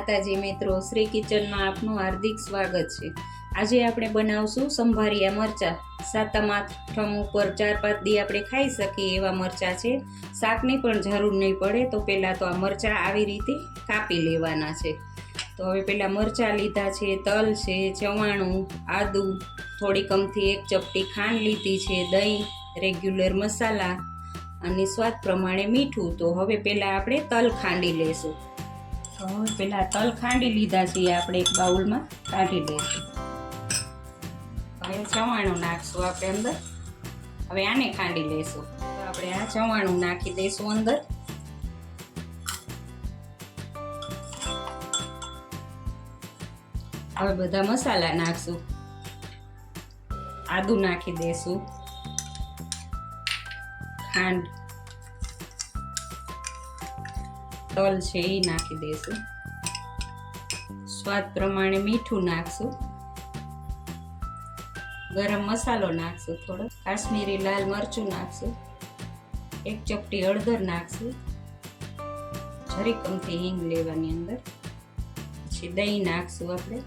માતાજી મિત્રો, શ્રી કિચનમાં આપનું હાર્દિક સ્વાગત છે। આજે આપણે બનાવશું સંભારિયા મરચાં। સાતમ આઠમ ઉપર 4-5 દી આપણે ખાઈ શકીએ એવા મરચાં છે। શાકની પણ જરૂર નહીં પડે। તો પહેલાં તો આ મરચાં આવી રીતે કાપી લેવાના છે। તો હવે પહેલાં મરચાં લીધા છે, તલ છે, ચવાણું, આદું, થોડી કમથી 1 ચપટી ખાંડ લીધી છે, દહીં, રેગ્યુલર મસાલા અને સ્વાદ પ્રમાણે મીઠું। તો હવે પહેલાં આપણે તલ ખાંડી લેશું। તો હવે પહેલાં તલ ખાંડી લીધા છે આપણે એક બાઉલમાં કાઢી લઈશું। હવે ચવાણું નાખશું આપણે અંદર। હવે આને ખાંડી લઈશું। તો આપણે આ ચવાણું નાખી દઈશું અંદર। હવે બધા મસાલા નાખશું। આદુ નાખી દઈશું, ખાંડ, તલ છે એ નાખી દઈશું, સ્વાદ પ્રમાણે મીઠું નાખશું, ગરમ મસાલો નાખશું, થોડો કાશ્મીરી લાલ મરચું નાખશું, 1 ચપટી હળદર નાખશું, જરીક અમથી હિંગ લેવાની અંદર, પછી દહીં નાખશું આપણે।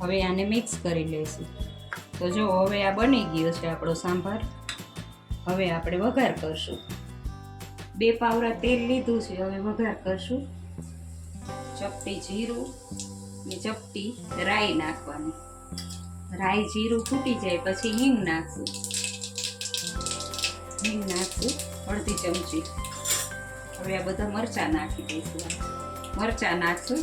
હવે આને મિક્સ કરી લઈશું। તો જો હવે આ બની ગયો છે આપણો સાંભાર। હવે આપણે વઘાર કરશું। 2 પાવરા તેલ લીધું છે, હવે વઘાર કરશું। ચપટી જીરું ને ચપટી રાઈ નાખવાની। રાઈ જીરું ફૂટી જાય પછી હિંગ નાખશું। હિંગ નાખશું અડધી ચમચી। હવે આ બધા મરચાં નાખી દઈશું। મરચાં નાખશું।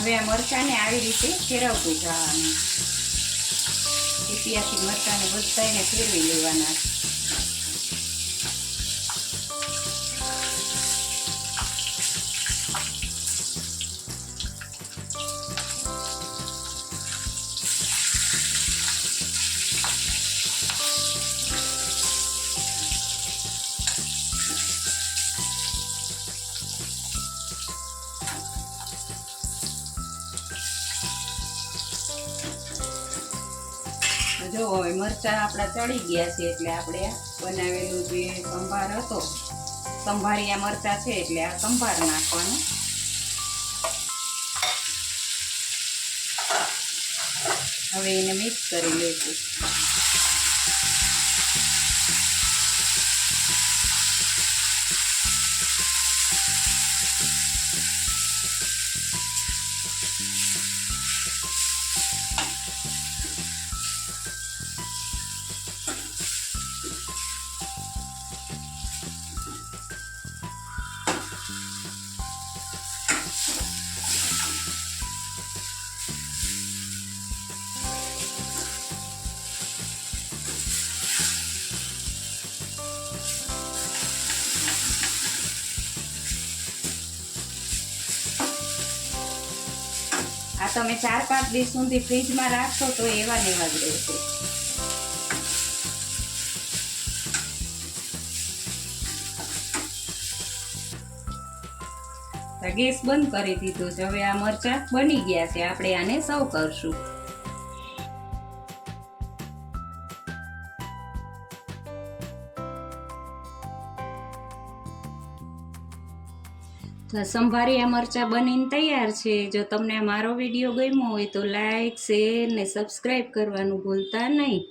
હવે આ મરચાંને આવી રીતે ફેરવતું જવાનું। ટીપિયાથી મરચાંને બધાને ફેરવી લેવાના। જો હવે મરચાં આપણા ચડી ગયા છે એટલે આપણે આ બનાવેલું જે સંભાર હતો, સંભારિયા મરચાં છે એટલે આ સંભાર નાખવાનો। હવે એને મિક્સ કરી લઈશું। આ તમે 4-5 દિવસ સુધી ફ્રીજમાં રાખશો તો એવા ને એવા જ રહેશે। ગેસ બંધ કરી દીધો છે। હવે આ મરચાં બની ગયા છે, આપણે આને સર્વ કરશું। સંભારિયા મરચાં બનીને તૈયાર છે। જો તમને મારો વિડીયો ગમ્યો હોય તો લાઈક, શેર ને સબસ્ક્રાઈબ કરવાનું ભૂલતા નહીં।